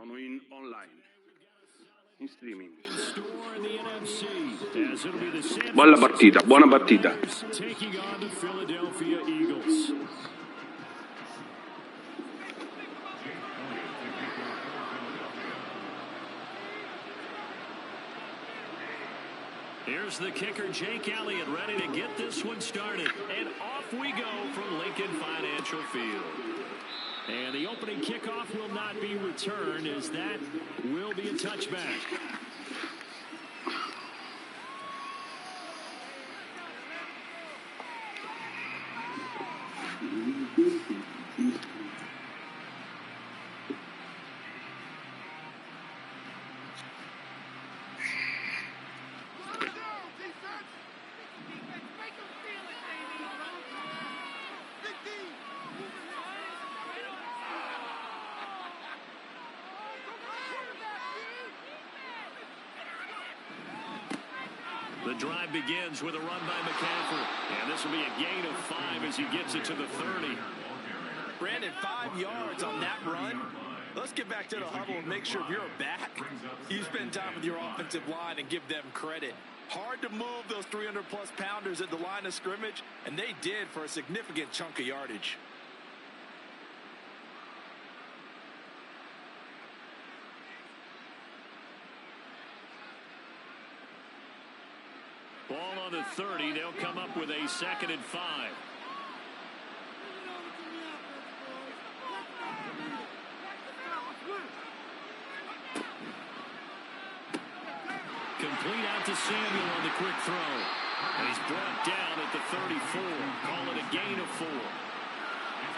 Siamo in online, in streaming. Buona partita, buona partita. Here's the kicker, Jake Elliott, ready to get this one started. And off we go from Lincoln Financial Field. And the opening kickoff will not be returned, as that will be a touchback. The drive begins with a run by McCaffrey. And this will be a gain of 5 as he gets it to the 30. Brandon, 5 yards on that run. Let's get back to the huddle and make sure if you're a back, you spend time with your offensive line and give them credit. Hard to move those 300-plus pounders at the line of scrimmage, and they did for a significant chunk of yardage. Ball on the 30. They'll come up with a 2nd and 5. Complete out to Samuel on the quick throw. And he's brought down at the 34. Call it a gain of 4.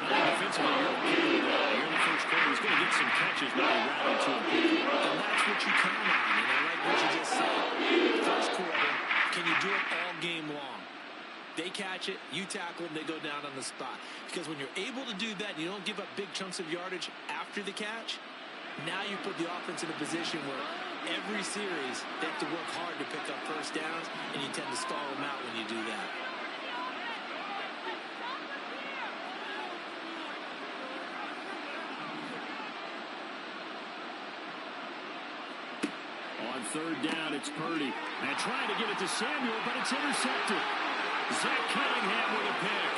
I think defensively, you're okay with that. Here in the first quarter, he's going to get some catches, but they rally to him. And that's what you count on, like what you just said. First quarter, can you do it all game long? They catch it, you tackle them, they go down on the spot. Because when you're able to do that, and you don't give up big chunks of yardage after the catch, now you put the offense in a position where every series they have to work hard to pick up first downs, and you tend to stall them out when you do that. On 3rd down, it's Purdy. And trying to get it to Samuel, but it's intercepted. Zach Cunningham with a pick.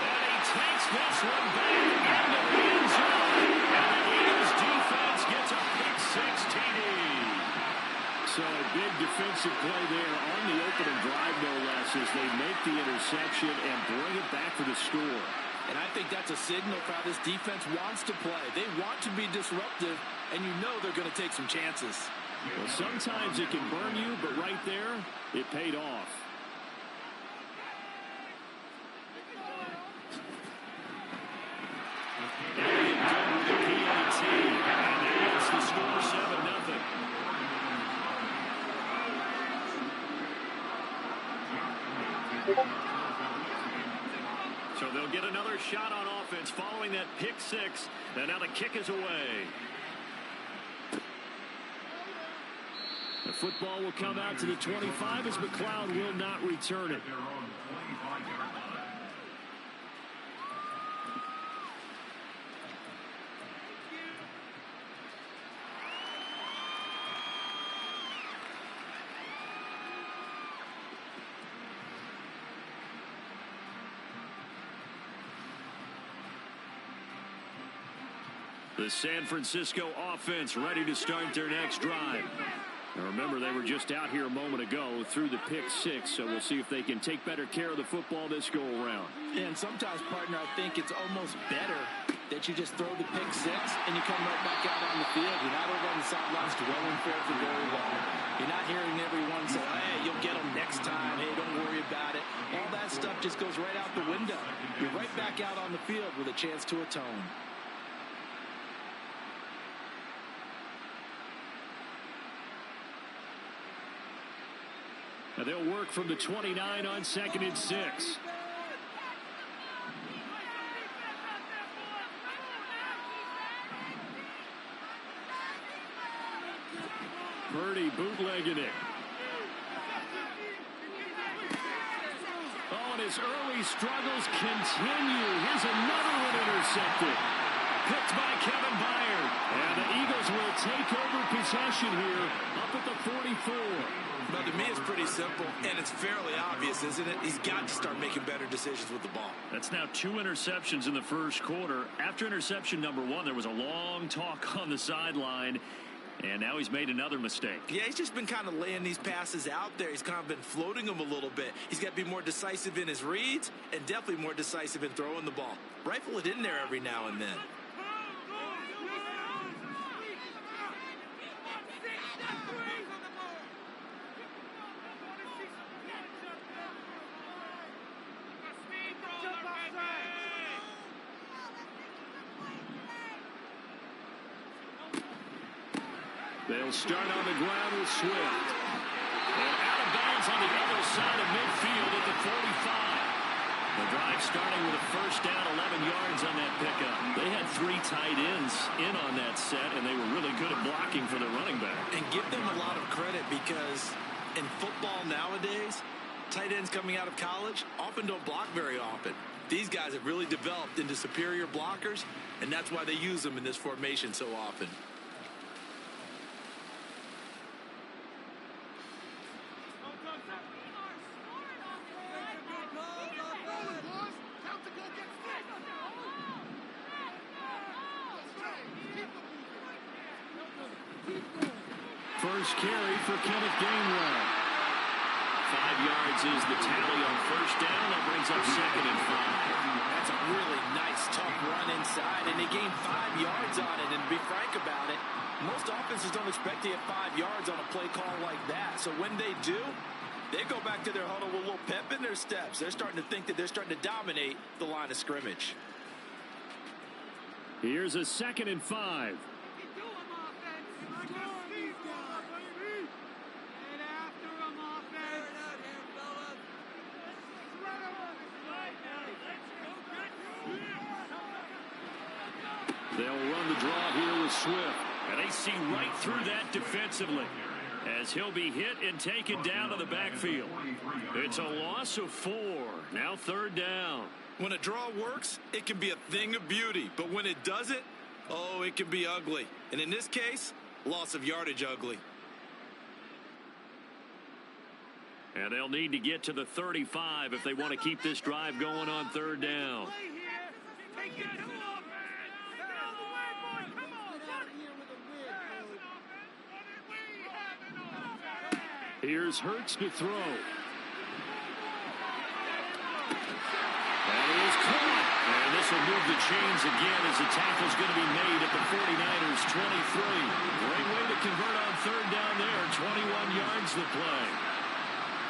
And he takes this one back into the end zone. And the Eagles defense gets a pick 6 TD. So a big defensive play there on the opening drive, no less, as they make the interception and bring it back for the score. And I think that's a signal for how this defense wants to play. They want to be disruptive, and you know they're going to take some chances. Well, sometimes it can burn you, but right there, it paid off. Elliott good with the PAT, and that's the score 7-0. So they'll get another shot on offense following that pick 6, and now the kick is away. The football will come out to the 25 as McLeod will not return it. The San Francisco offense ready to start their next drive. Now remember, they were just out here a moment ago through the pick 6, so we'll see if they can take better care of the football this go around. And sometimes, partner, I think it's almost better that you just throw the pick 6 and you come right back out on the field. You're not over on the sidelines dwelling for very long. You're not hearing everyone say, hey, you'll get them next time. Hey, don't worry about it. All that stuff just goes right out the window. You're right back out on the field with a chance to atone. Now they'll work from the 29 on 2nd and 6. Purdy bootlegging it. Oh, and his early struggles continue. Here's another one intercepted. picked by Kevin Byard. And the Eagles will take over possession here up at the 44. But to me, it's pretty simple, and it's fairly obvious, isn't it? He's got to start making better decisions with the ball. That's now 2 interceptions in the first quarter. After interception number 1, there was a long talk on the sideline, and now he's made another mistake. Yeah, he's just been kind of laying these passes out there. He's kind of been floating them a little bit. He's got to be more decisive in his reads and definitely more decisive in throwing the ball. Rifle it in there every now and then. They'll start on the ground with Swift. And out of bounds on the other side of midfield at the 45. The drive starting with a first down, 11 yards on that pickup. They had 3 tight ends in on that set, and they were really good at blocking for the running back. And give them a lot of credit because in football nowadays, tight ends coming out of college often don't block very often. These guys have really developed into superior blockers, and that's why they use them in this formation so often. First carry for Kenneth Gainwell. 5 yards is the tally on first down. That brings up 2nd and 5. That's a really nice, tough run inside, and they gained 5 yards on it. And to be frank about it, most offenses don't expect to get 5 yards on a play call like that. So when they do, they go back to their huddle with a little pep in their steps. They're starting to think that they're starting to dominate the line of scrimmage. Here's a 2nd and 5. They'll run the draw here with Swift. And they see right through that defensively as he'll be hit and taken down to the backfield. It's a loss of 4. Now 3rd down. When a draw works, it can be a thing of beauty. But when it doesn't, oh, it can be ugly. And in this case, loss of yardage ugly. And they'll need to get to the 35 if they want to keep this drive going on 3rd down. Here's Hurts to throw. That is caught. And this will move the chains again as the tackle's going to be made at the 49ers 23. Great way to convert on 3rd down there. 21 yards to play.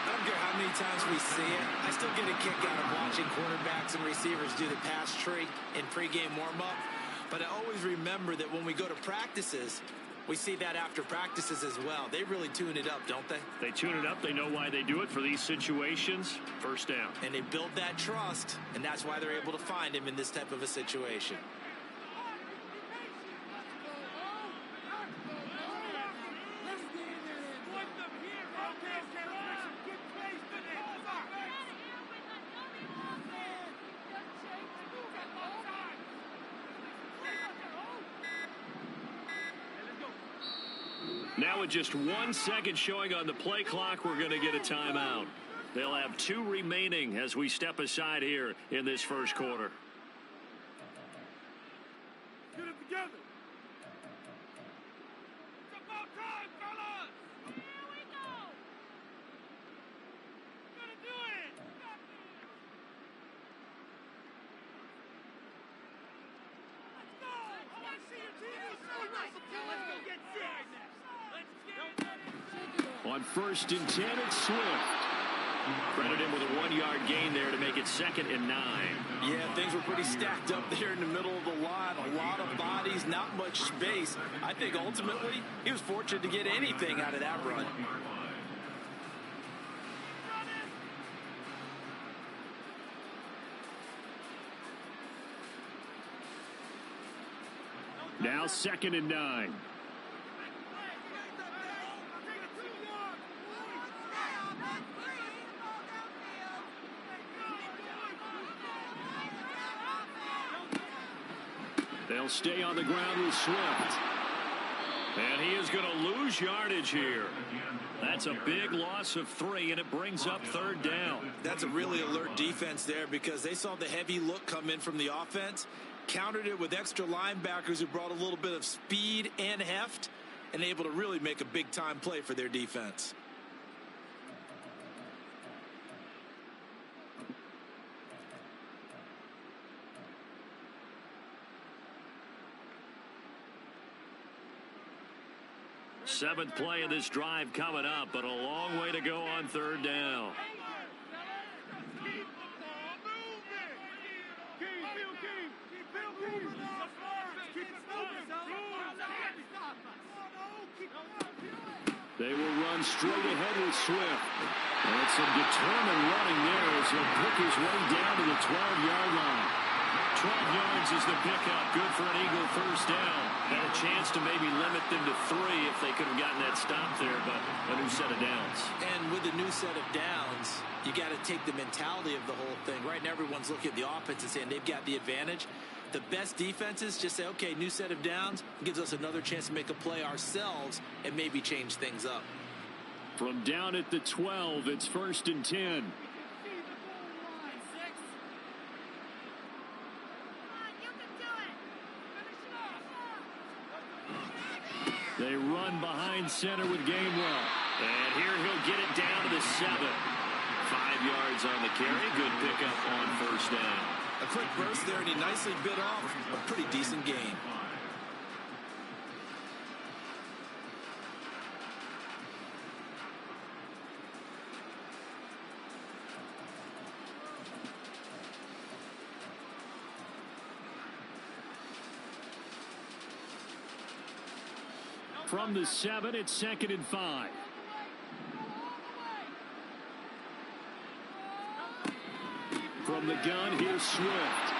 I don't care how many times we see it. I still get a kick out of watching quarterbacks and receivers do the pass tree in pregame warm-up. But I always remember that when we go to practices, we see that after practices as well. They really tune it up, don't they? They tune it up. They know why they do it for these situations. First down. And they build that trust, and that's why they're able to find him in this type of a situation. Now with just 1 second showing on the play clock, we're going to get a timeout. They'll have 2 remaining as we step aside here in this first quarter. Get it together. It's about time, fellas. Here we go. We're gonna do it. Let's go. I want to see your team. Let's go get serious. On 1st and 10, it's Swift. Credit him with a 1-yard gain there to make it 2nd and 9. Yeah, things were pretty stacked up there in the middle of the line. A lot of bodies, not much space. I think ultimately he was fortunate to get anything out of that run. Now 2nd and 9. They'll stay on the ground with Swift. And he is going to lose yardage here. That's a big loss of 3, and it brings up 3rd down. That's a really alert defense there because they saw the heavy look come in from the offense, countered it with extra linebackers who brought a little bit of speed and heft, and able to really make a big-time play for their defense. Seventh play of this drive coming up, but a long way to go on 3rd down. They will run straight ahead with Swift. And some determined running there as he'll pick his way down to the 12-yard line. 12 yards is the pickup. Good for an Eagle 1st down. Had a chance to maybe limit them to 3 if they could have gotten that stop there, but a new set of downs. And with a new set of downs, you got to take the mentality of the whole thing. Right now, everyone's looking at the offense and saying they've got the advantage. The best defenses just say, okay, new set of downs gives us another chance to make a play ourselves and maybe change things up. From down at the 12, it's 1st and 10. They run behind center with Gainwell. And here he'll get it down to the 7. 5 yards on the carry. Good pickup on 1st down. A quick burst there, and he nicely bit off a pretty decent gain. From the 7, it's 2nd and 5. From the gun, here's Swift.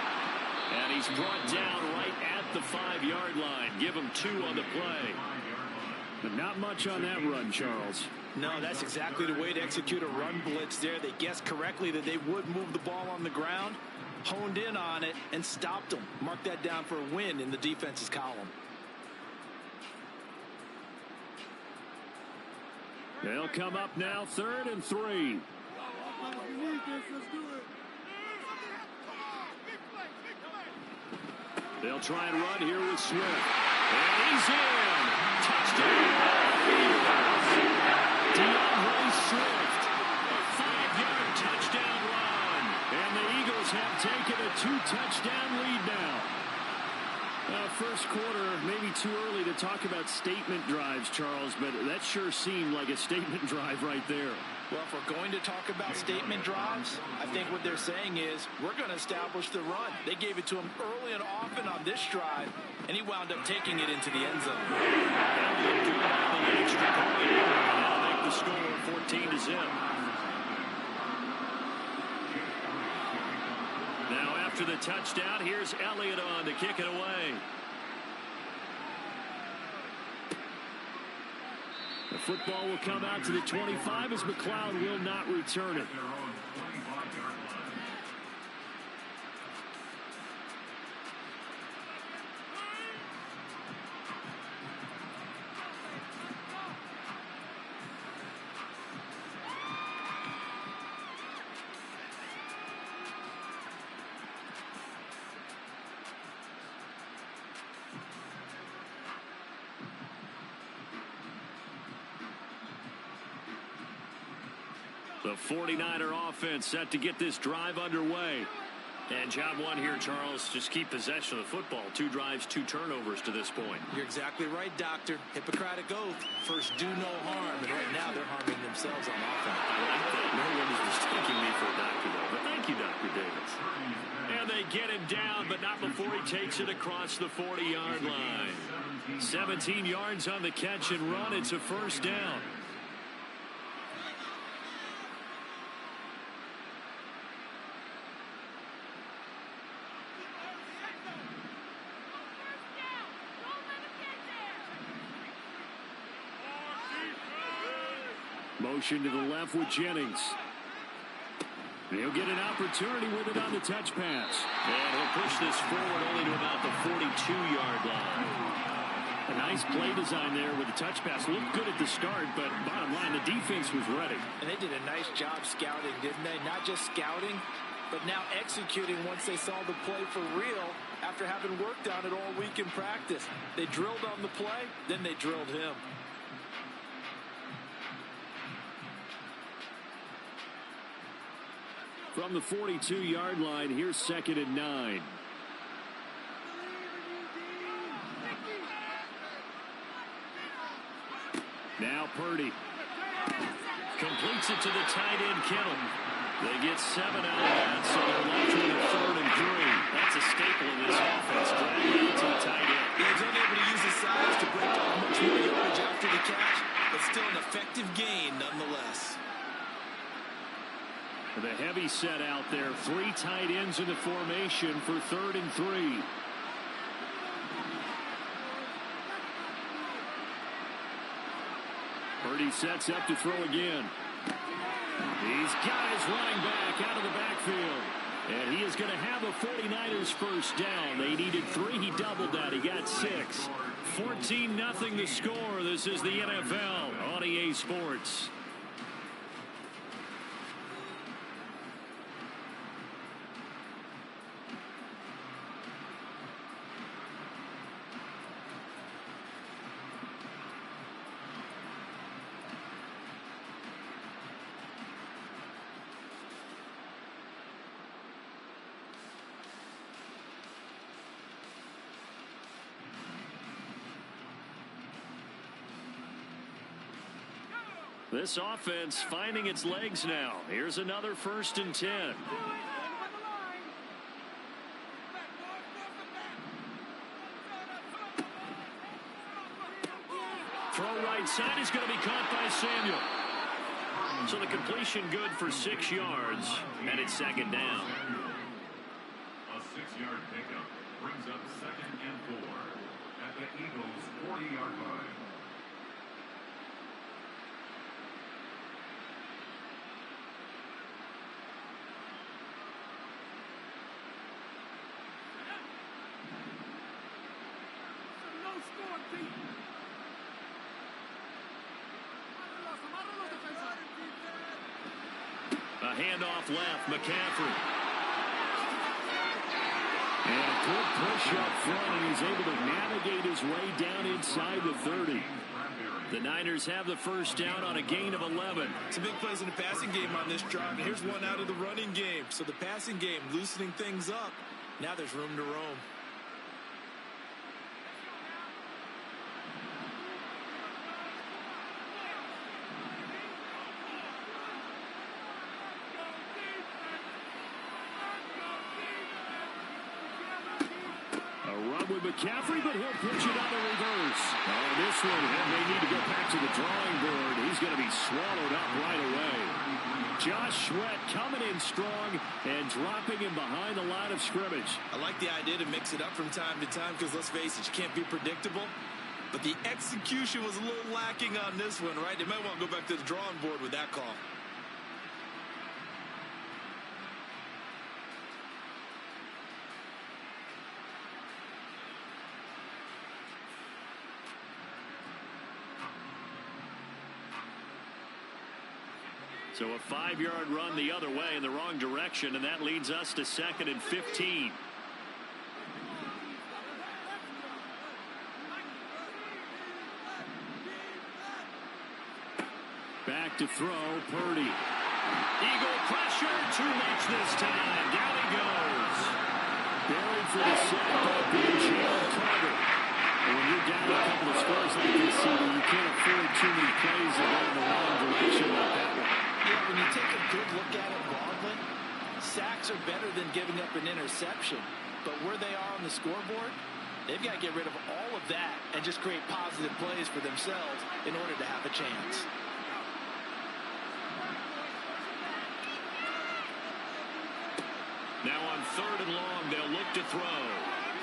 And he's brought down right at the 5-yard line. Give him 2 on the play. But not much on that run, Charles. No, that's exactly the way to execute a run blitz there. They guessed correctly that they would move the ball on the ground, honed in on it, and stopped them. Mark that down for a win in the defense's column. They'll come up now, 3rd and 3. They'll try and run here with Swift. And he's in. Touchdown. DeAndre Swift. A 5-yard touchdown run. And the Eagles have taken a 2-touchdown lead now. First quarter, maybe too early to talk about statement drives, Charles, but that sure seemed like a statement drive right there. Well, if we're going to talk about statement drives, I think what they're saying is we're going to establish the run. They gave it to him early and often on this drive, and he wound up taking it into the end zone. Extra point. That'll make the score 14-0. Now after the touchdown, here's Elliott on to kick it away. The football will come out to the 25 as McLeod will not return it. The 49er offense set to get this drive underway. And job one here, Charles, just keep possession of the football. 2 drives, 2 turnovers to this point. You're exactly right, Doctor. Hippocratic oath. First, do no harm. And right now, they're harming themselves on offense. I like that. No one is mistaking me for a doctor, though. But thank you, Dr. Davis. And they get him down, but not before he takes it across the 40-yard line. 17 yards on the catch and run. It's a 1st down. Motion to the left with Jennings. He'll get an opportunity with it on the touch pass. And he'll push this forward only to about the 42-yard line. A nice play design there with the touch pass. Looked good at the start, but bottom line, the defense was ready. And they did a nice job scouting, didn't they? Not just scouting, but now executing once they saw the play for real after having worked on it all week in practice. They drilled on the play, then they drilled him. From the 42-yard line, here's 2nd and 9. Now Purdy. Completes it to the tight end, Kittle. They get 7 out of that, so they're left with a 3rd and 3. That's a staple of this offense. Driving out to the tight end. He's unable to use his size to break up much more yardage after the catch, but still an effective gain nonetheless. The heavy set out there. 3 tight ends in the formation for 3rd and 3. Purdy sets up to throw again. These guys running back out of the backfield. And he is going to have a 49ers first down. They needed 3. He doubled that. He got 6. 14-0 the score. This is the NFL on EA Sports. This offense finding its legs now. Here's another 1st and 10. Throw right side is going to be caught by Samuel. So the completion good for 6 yards, and it's 2nd down. A 6-yard pickup brings up 2nd and 4 at the Eagles' 40-yard line. A handoff left, McCaffrey. And a good push up front, and he's able to navigate his way down inside the 30. The Niners have the first down on a gain of 11. Some big plays in the passing game on this drive. Here's one out of the running game. So the passing game loosening things up. Now there's room to roam. With McCaffrey, but he'll pitch it on the reverse. Oh, this one, and they need to go back to the drawing board. He's going to be swallowed up right away. Josh Sweat coming in strong and dropping him behind the line of scrimmage. I like the idea to mix it up from time to time because, let's face it, you can't be predictable. But the execution was a little lacking on this one, right? They might want to go back to the drawing board with that call. So a 5-yard run the other way in the wrong direction, and that leads us to 2nd and 15. Back to throw, Purdy. Eagle pressure, too much this time. Down he goes. Buried for the sack by Jalen Carter. And when you're down a couple of scores like this, you can't afford too many plays that go in the wrong direction like that one. Yeah, when you take a good look at it broadly, sacks are better than giving up an interception. But where they are on the scoreboard, they've got to get rid of all of that and just create positive plays for themselves in order to have a chance. Now on 3rd and long, they'll look to throw.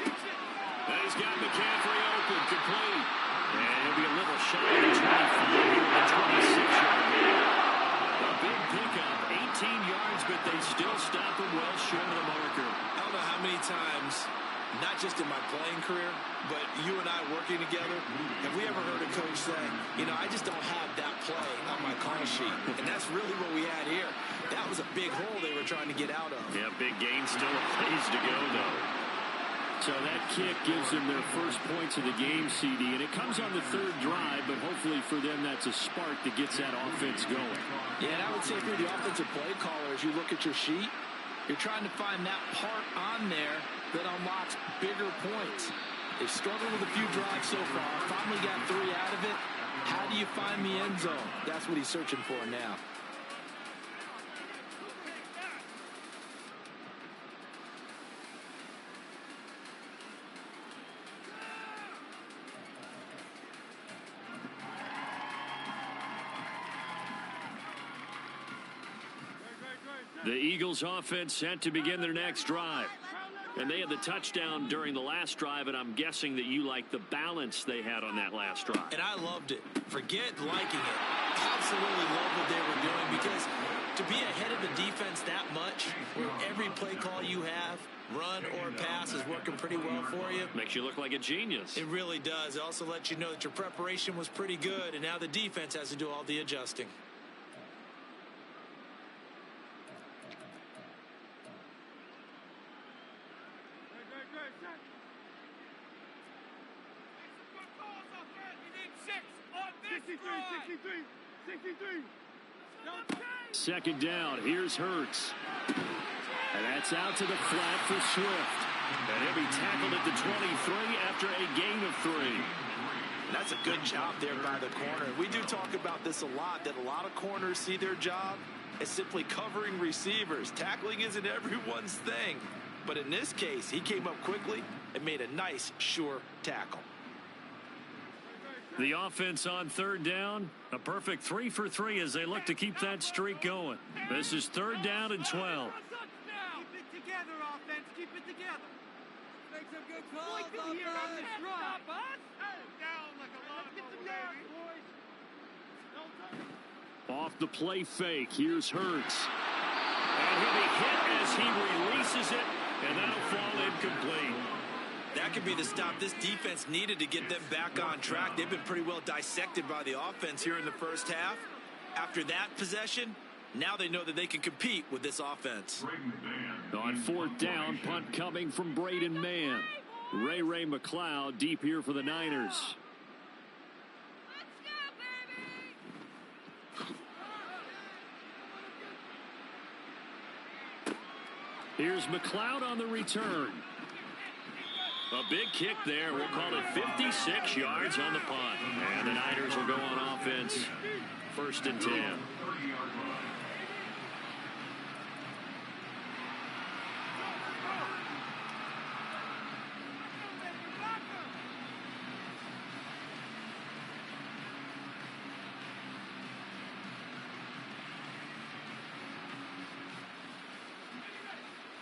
And he's got McCaffrey open, complete. And he'll be a little shy of the 25 here at the 26-yard line. A big pickup, 18 yards, but they still stop him well short of the marker. I don't know how many times, not just in my playing career, but you and I working together, have we ever heard a coach say, you know, I just don't have that play on my call sheet. And that's really what we had here. That was a big hole they were trying to get out of. Yeah, big gain, still a ways to go, though. So that kick gives them their first points of the game, CD, and it comes on the third drive, but hopefully for them that's a spark that gets that offense going. Yeah, and I would say if you're the offensive play caller, as you look at your sheet, you're trying to find that part on there that unlocks bigger points. They've struggled with a few drives so far, finally got 3 out of it. How do you find the end zone? That's what he's searching for now. The Eagles offense set to begin their next drive. And they had the touchdown during the last drive, and I'm guessing that you like the balance they had on that last drive. And I loved it. Forget liking it. Absolutely love what they were doing, because to be ahead of the defense that much, where every play call you have, run or pass, is working pretty well for you. Makes you look like a genius. It really does. It also lets you know that your preparation was pretty good, and now the defense has to do all the adjusting. Second down, here's Hurts. And that's out to the flat for Swift. And he'll be tackled at the 23 after a gain of 3. That's a good job there by the corner. We do talk about this a lot, that a lot of corners see their job as simply covering receivers. Tackling isn't everyone's thing. But in this case, he came up quickly and made a nice, sure tackle. The offense on third down, a perfect 3 for 3 as they look to keep that streak going. This is third down and 12. Keep it together, offense. Keep it together. Make some good calls, offense. On this run. Down like a lot of get some yards, boys. Off the play fake, here's Hurts. And he'll be hit as he releases it, and that'll fall incomplete. That could be the stop this defense needed to get them back on track. They've been pretty well dissected by the offense here in the first half. After that possession, now they know that they can compete with this offense. On fourth down, punt coming from Braden Mann. Ray McLeod deep here for the Niners. Here's McLeod on the return. A big kick there. We'll call it 56 yards on the punt. And the Niners will go on offense. First and 10.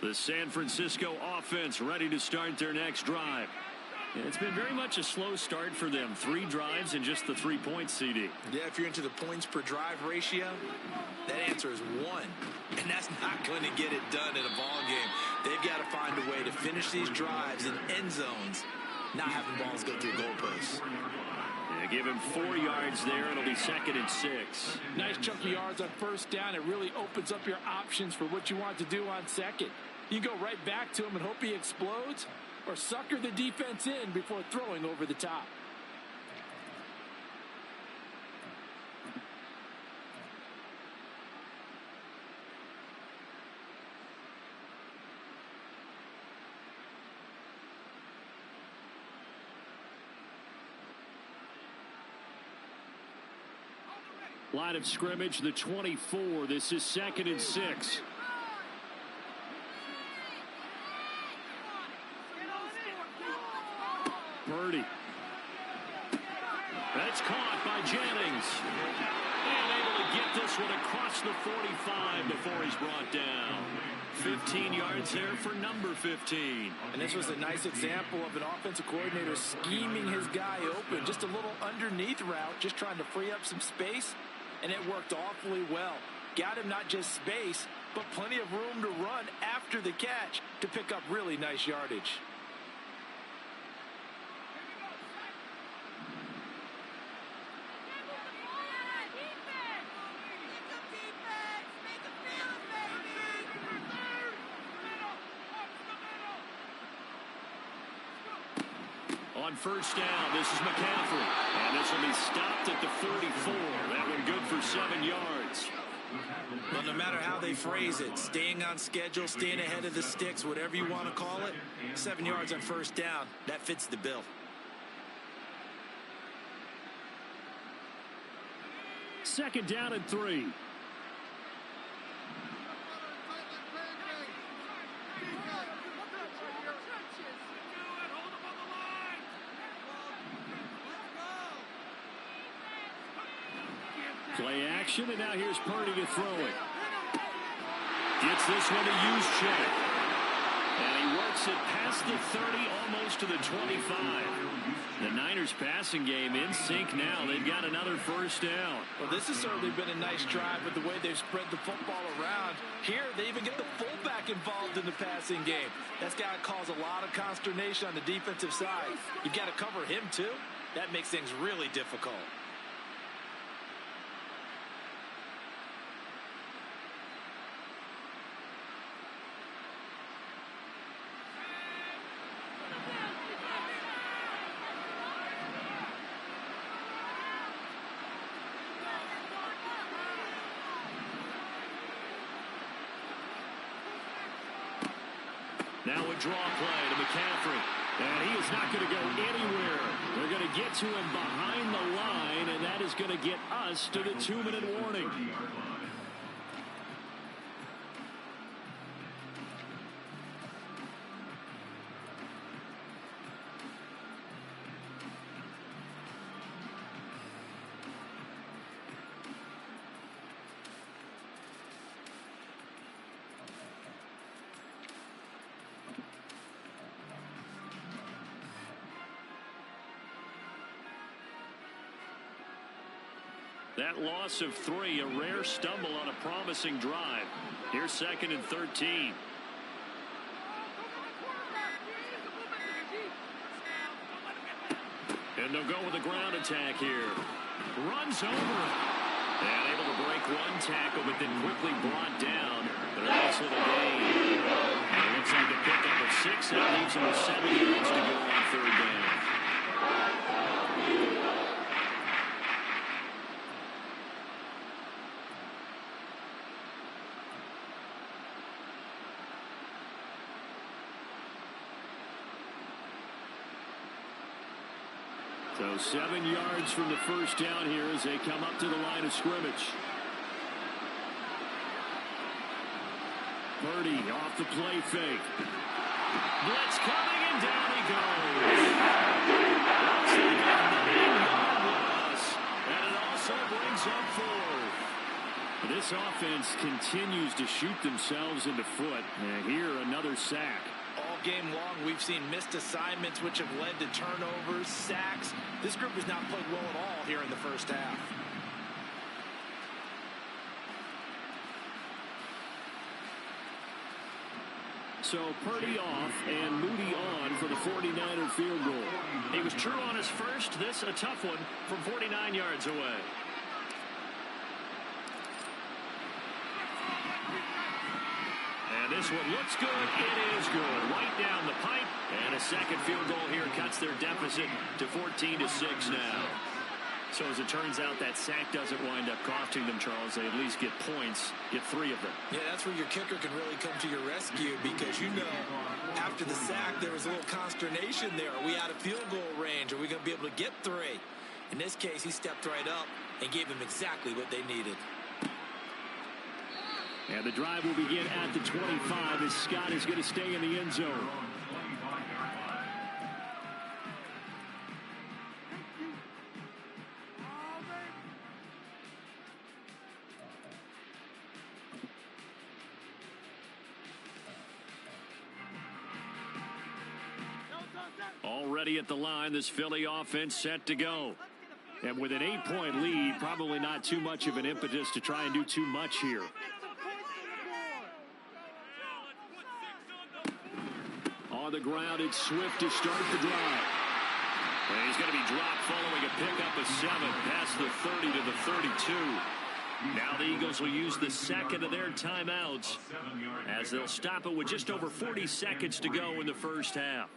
The San Francisco offense ready to start their next drive. And it's been very much a slow start for them. 3 drives and just the 3 points, CD. Yeah, if you're into the points per drive ratio, that answer is 1. And that's not going to get it done in a ball game. They've got to find a way to finish these drives in end zones, not having balls go through goalposts. Yeah, give him 4 yards there. It'll be second and 6. Nice chunk of yards on first down. It really opens up your options for what you want to do on second. You go right back to him and hope he explodes, or sucker the defense in before throwing over the top. Line of scrimmage, the 24. This is second and 6. Purdy. That's caught by Jennings. And able to get this one across the 45 before he's brought down. 15 yards there for number 15. And this was a nice example of an offensive coordinator scheming his guy open. Just a little underneath route, just trying to free up some space. And it worked awfully well. got him not just space, but plenty of room to run after the catch to pick up really nice yardage. On first down, this is McCaffrey. And this will be stopped at the 44. That one good for 7 yards. Well, no matter how they phrase it, staying on schedule, staying ahead of the sticks, whatever you want to call it, 7 yards on first down, that fits the bill. Second down and 3. Play action, and now here's Purdy to throw it. Gets this one to Juszczyk. And he works it past the 30, almost to the 25. The Niners passing game in sync now. They've got another first down. Well, this has certainly been a nice drive with the way they've spread the football around. Here, they even get the fullback involved in the passing game. That's got to cause a lot of consternation on the defensive side. You've got to cover him, too. That makes things really difficult. Now a draw play to McCaffrey. And he is not going to go anywhere. They're going to get to him behind the line, and that is going to get us to the 2-minute warning. That loss of 3, a rare stumble on a promising drive. Here's second and 13. And they'll go with a ground attack here. Runs over it. And able to break one tackle, but then quickly brought down. But a nice little gain. And it looks like a pickup of 6. That leaves him with 7 yards to go on third down. So 7 yards from the first down here as they come up to the line of scrimmage. Purdy off the play fake. Blitz coming, and down he goes. Looks like a 9-yard loss. And it also brings up 4. This offense continues to shoot themselves in the foot. And here another sack. All game long, we've seen missed assignments, which have led to turnovers, sacks. This group has not played well at all here in the first half. So Purdy off and Moody on for the 49er field goal. He was true on his first. This a tough one from 49 yards away. And this one looks good. It is good. Right down the pipe. And a second field goal here cuts their deficit to 14-6 now. So as it turns out, that sack doesn't wind up costing them, Charles. They at least get points, get 3 of them. Yeah, that's where your kicker can really come to your rescue, because you know after the sack there was a little consternation there. Are we out of field goal range? Are we going to be able to get 3? In this case, he stepped right up and gave them exactly what they needed. And the drive will begin at the 25 as Scott is going to stay in the end zone. Already at the line, this Philly offense set to go. And with an 8-point lead, probably not too much of an impetus to try and do too much here. On the ground, it's Swift to start the drive. And he's going to be dropped following a pickup of 7 past the 30 to the 32. Now the Eagles will use the second of their timeouts as they'll stop it with just over 40 seconds to go in the first half.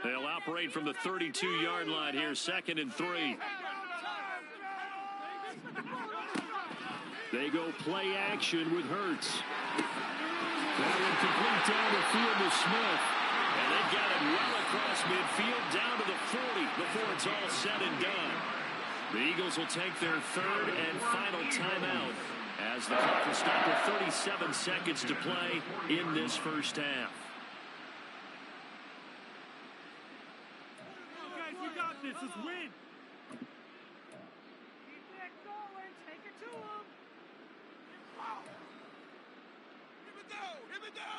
They'll operate from the 32-yard line here, 2nd and 3. They go play action with Hurts. That one complete down the field to Smith. And they've got it well across midfield down to the 40 before it's all said and done. The Eagles will take their 3rd and final timeout as the clock will stop with 37 seconds to play in this first half. This is win. Keep it going. Take it to him. Here we go. Here we go.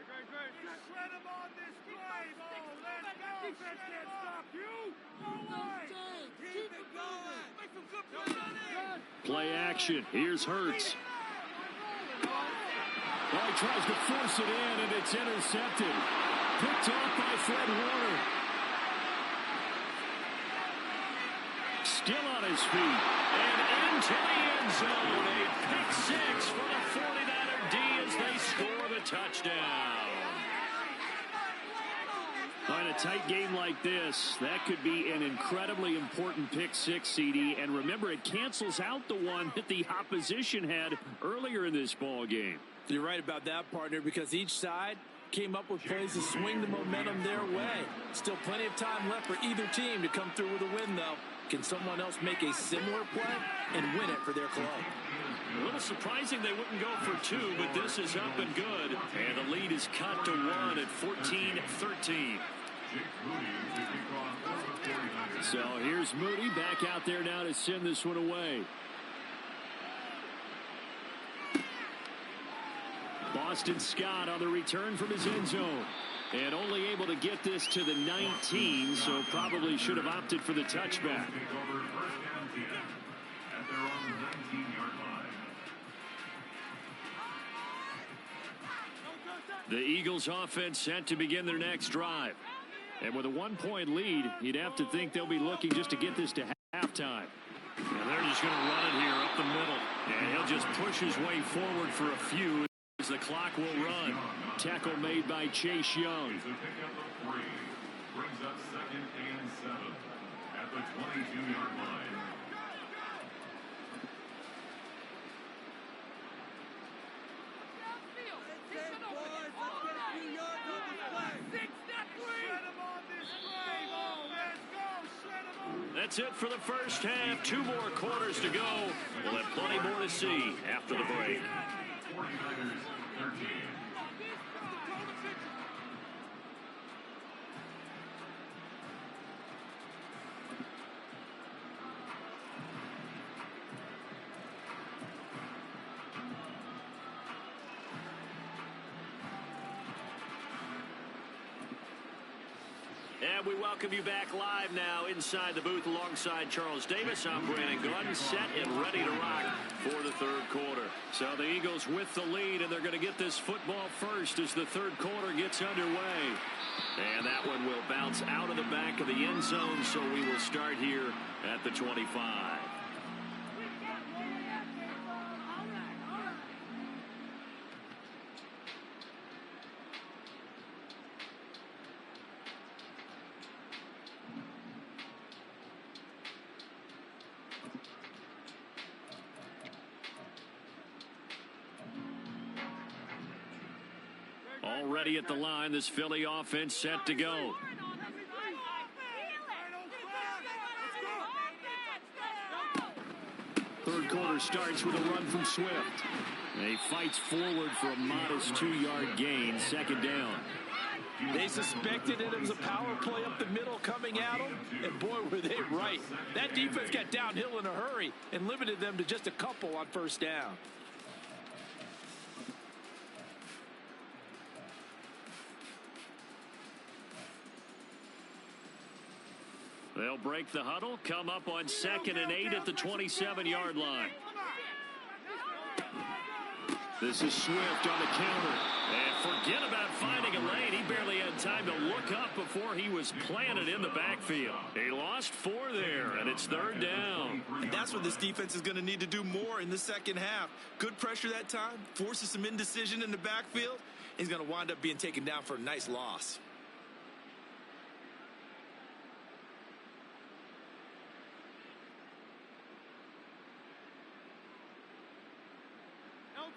Great. Shred him on this play. Let's go. Defense can't stop you. No way. Keep it going. Make some good play. Play action. Here's Hurts. Well, he tries to force it in, and it's intercepted. Picked off by Fred Warner. Still on his feet. And into the end zone. A pick 6 for the 49er D as they score the touchdown. In a tight game like this, that could be an incredibly important pick 6, CD. And remember, it cancels out the one that the opposition had earlier in this ball game. You're right about that, partner, because each side came up with plays to swing the momentum their way. Still plenty of time left for either team to come through with a win, though. Can someone else make a similar play and win it for their club? A little surprising they wouldn't go for 2, but this is up and good. And the lead is cut to 1 at 14-13. So here's Moody back out there now to send this one away. Boston Scott on the return from his end zone. And only able to get this to the 19, so probably should have opted for the touchback. The Eagles offense set to begin their next drive. And with a 1-point lead, you'd have to think they'll be looking just to get this to halftime. And they're just going to run it here up the middle. And he'll just push his way forward for a few as the clock will run. Tackle made by Chase Young. Brings up 2nd and 7 at the 22-yard line. That's it for the first half. 2 more quarters to go. We'll have plenty more to see after the break. 49ers 13. And we welcome you back live now inside the booth alongside Charles Davis. I'm Brandon Gunn, set and ready to rock for the 3rd quarter. So the Eagles with the lead, and they're going to get this football first as the 3rd quarter gets underway. And that one will bounce out of the back of the end zone, so we will start here at the 25. Already at the line, this Philly offense set to go. Third quarter starts with a run from Swift. He fights forward for a modest 2-yard gain, 2nd down. They suspected it was a power play up the middle coming at them, and boy, were they right. That defense got downhill in a hurry and limited them to just a couple on first down. They'll break the huddle, come up on 2nd and 8 at the 27-yard line. This is Swift on the counter. And forget about finding a lane. He barely had time to look up before he was planted in the backfield. He lost 4 there, and it's 3rd down. And that's what this defense is going to need to do more in the second half. Good pressure that time, forces some indecision in the backfield. He's going to wind up being taken down for a nice loss.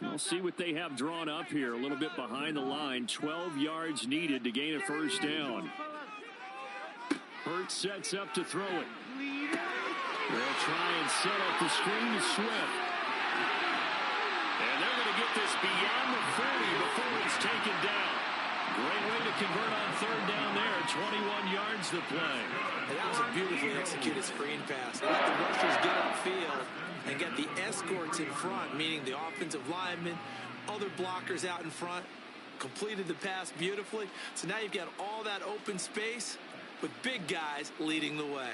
We'll see what they have drawn up here. A little bit behind the line. 12 yards needed to gain a first down. Hurts sets up to throw it. They'll try and set up the screen to Swift. And they're going to get this beyond the 40 before it's taken down. Great way to convert on 3rd down there. 21 yards to play. And that was a beautifully executed screen pass. They let the rushers get upfield and get the escorts in front, meaning the offensive linemen, other blockers out in front, completed the pass beautifully. So now you've got all that open space with big guys leading the way.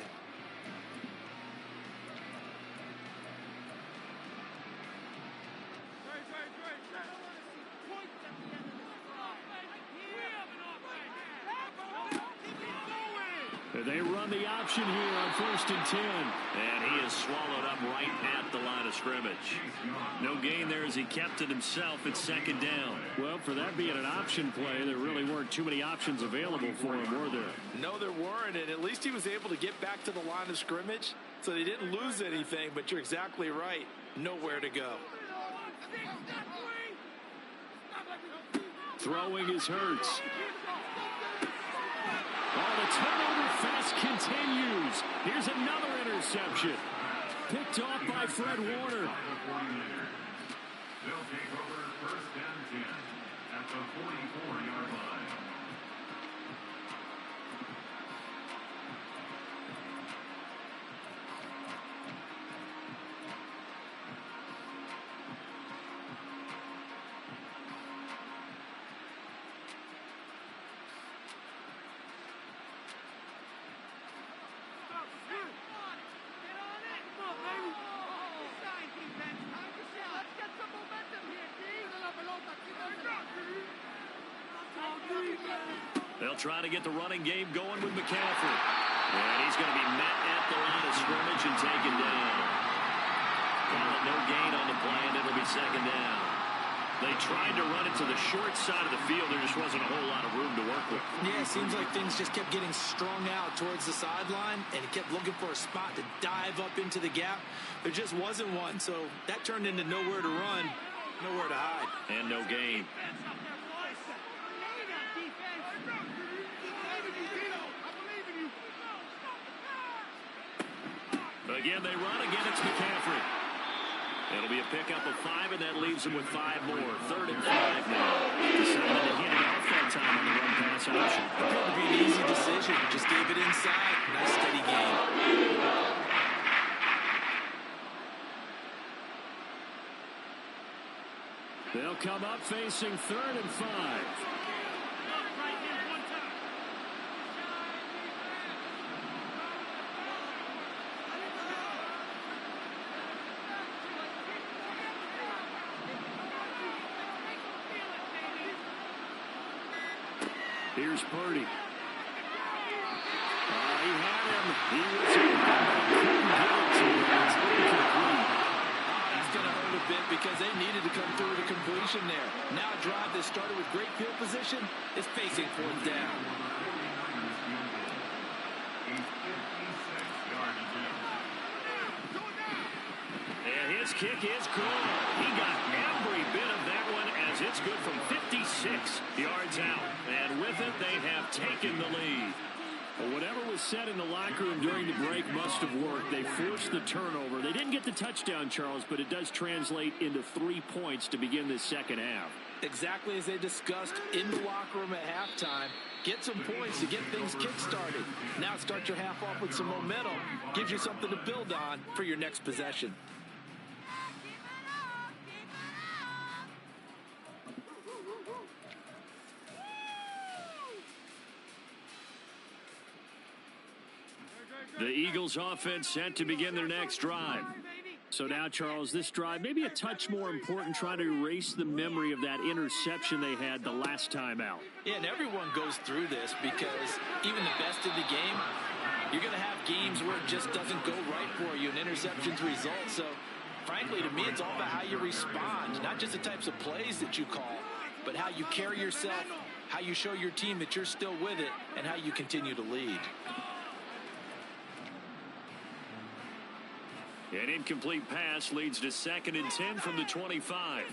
They run the option here on 1st and 10. And he is swallowed up right at the line of scrimmage. No gain there as he kept it himself at 2nd down. Well, for that being an option play, there really weren't too many options available for him, were there? No, there weren't, and at least he was able to get back to the line of scrimmage, so they didn't lose anything, but you're exactly right. Nowhere to go. Throwing is Hurts. Oh, the turnover fest continues. Here's another interception. Picked off by Fred Warner. They'll take over 1st and 10 at the 44-yard line. They'll try to get the running game going with McCaffrey. And he's going to be met at the line of scrimmage and taken down. Call it no gain on the play, and it'll be 2nd down. They tried to run it to the short side of the field. There just wasn't a whole lot of room to work with. Yeah, it seems like things just kept getting strung out towards the sideline, and he kept looking for a spot to dive up into the gap. There just wasn't one, so that turned into nowhere to run, nowhere to hide. And no gain. Again, they run. Again, it's McCaffrey. It'll be a pickup of 5, and that leaves him with 5 more. 3rd and 5 now. Decided to hit it off that time on the run pass option. Appeared to be an easy decision. Just gave it inside. Nice steady gain. They'll come up facing 3rd and 5. Here's Purdy. He had him. He was couldn't get it to him. It's incomplete. That's going to hurt a bit because they needed to come through with a completion there. Now a drive that started with great field position is facing 4th down. And his kick is good. He got every bit of that one as it's good from 56 yards out. And with it, they have taken the lead. Well, whatever was said in the locker room during the break must have worked. They forced the turnover. They didn't get the touchdown, Charles, but it does translate into 3 points to begin this second half. Exactly as they discussed in the locker room at halftime, Get some points to get things kick-started. Now start your half off with some momentum. Gives you something to build on for your next possession. The Eagles offense set to begin their next drive. So now, Charles, this drive maybe a touch more important, trying to erase the memory of that interception they had the last time out. Yeah, and everyone goes through this because even the best of the game, you're going to have games where it just doesn't go right for you and interceptions result. So, frankly, to me, it's all about how you respond, not just the types of plays that you call, but how you carry yourself, how you show your team that you're still with it, and how you continue to lead. An incomplete pass leads to 2nd and 10 from the 25.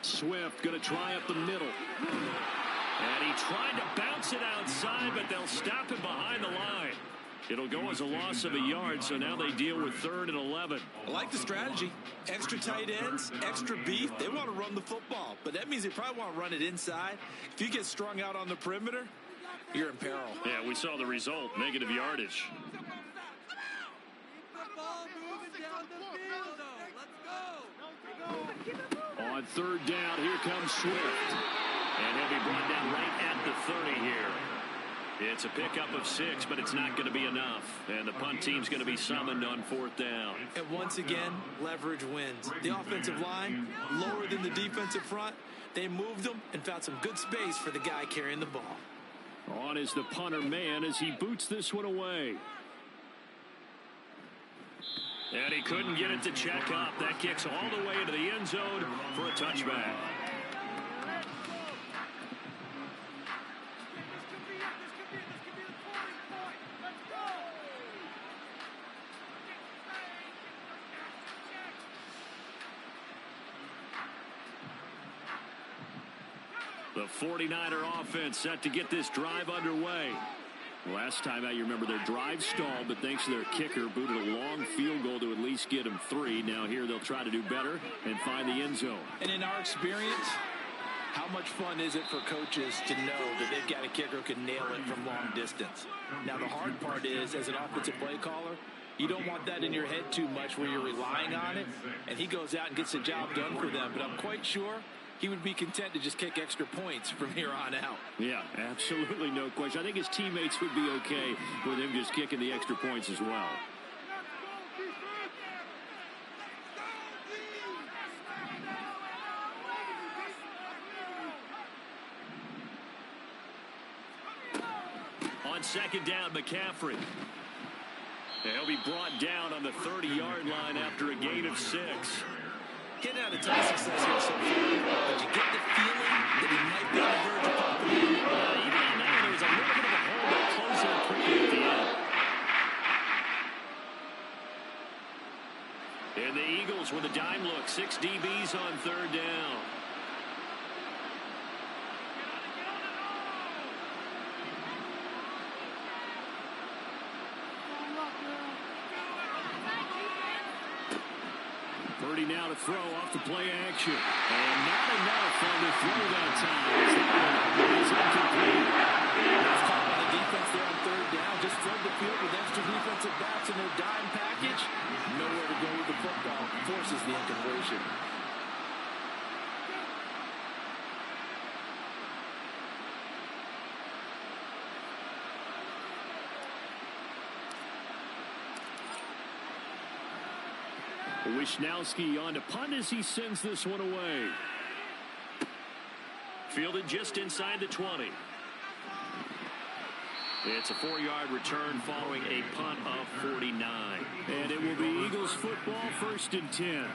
Swift going to try up the middle. And he tried to bounce it outside, but they'll stop him behind the line. It'll go as a loss of a yard, so now they deal with 3rd and 11. I like the strategy. Extra tight ends, extra beef. They want to run the football, but that means they probably want to run it inside. If you get strung out on the perimeter, you're in peril. Yeah, we saw the result, negative yardage. Keep the ball moving down the field, though. Let's go. On 3rd down, here comes Swift. And he'll be brought down right at the 30 here. It's a pickup of 6, but it's not going to be enough. And the punt team's going to be summoned on 4th down. And once again, leverage wins. The offensive line, lower than the defensive front. They moved them and found some good space for the guy carrying the ball. On is the punter man as he boots this one away. And he couldn't get it to check up. That kicks all the way into the end zone for a touchback. The 49er offense set to get this drive underway. Last time out, you remember their drive stalled, but thanks to their kicker, booted a long field goal to at least get them 3. Now here they'll try to do better and find the end zone. And in our experience, how much fun is it for coaches to know that they've got a kicker who can nail it from long distance? Now the hard part is, as an offensive play caller, you don't want that in your head too much where you're relying on it, and he goes out and gets the job done for them. But I'm quite sure he would be content to just kick extra points from here on out. Yeah, absolutely no question. I think his teammates would be okay with him just kicking the extra points as well. On 2nd down, McCaffrey. He'll be brought down on the 30-yard line after a gain of 6. Getting out a ton of success here so far, but you get the feeling that he might be on the verge of popping. Even now, there's a little bit of a hole that closes it quickly at the end. And the Eagles with a dime look, 6 DBs on 3rd down. Purdy now to throw off the play action. And not enough on the throw that time. That is incomplete. That's caught by the defense there on 3rd down. Just flood the field with extra defensive backs in their dime package. Nowhere to go with the football. Forces the incompletion. Wishnowski on to punt as he sends this one away. Fielded just inside the 20. It's a 4-yard return following a punt of 49. And it will be Eagles football, 1st and 10.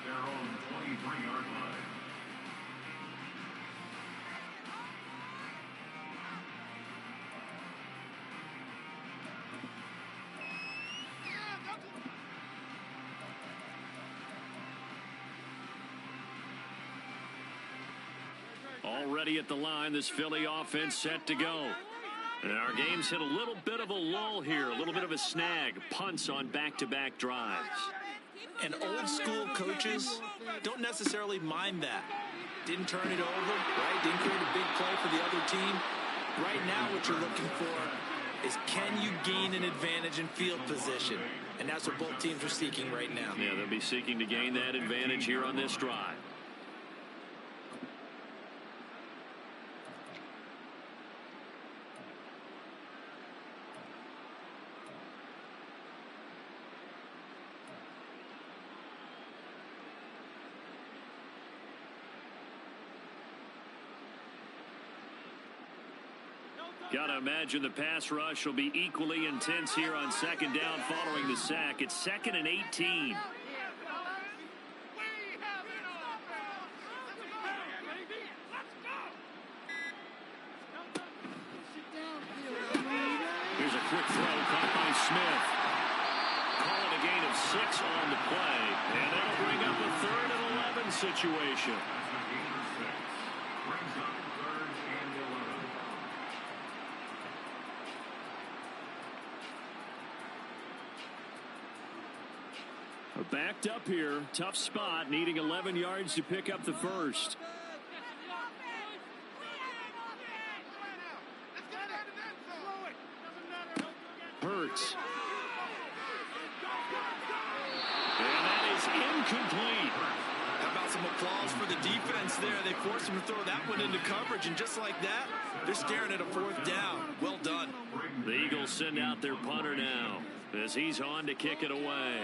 Already at the line, this Philly offense set to go. And our game's hit a little bit of a lull here, a little bit of a snag. Punts on back-to-back drives. And old school coaches don't necessarily mind that. Didn't turn it over, right? Didn't create a big play for the other team. Right now what you're looking for is, can you gain an advantage in field position? And that's what both teams are seeking right now. Yeah, they'll be seeking to gain that advantage here on this drive. Gotta imagine the pass rush will be equally intense here on second down following the sack. It's 2nd and 18. Here's a quick throw caught by Smith. Call it a gain of 6 on the play, and that'll bring up a 3rd and 11 situation. Backed up here, tough spot, needing 11 yards to pick up the first. Hurts. And that is incomplete. How about some applause for the defense there? They forced him to throw that one into coverage, and just like that, they're staring at a 4th down. Well done. The Eagles send out their punter now as he's on to kick it away.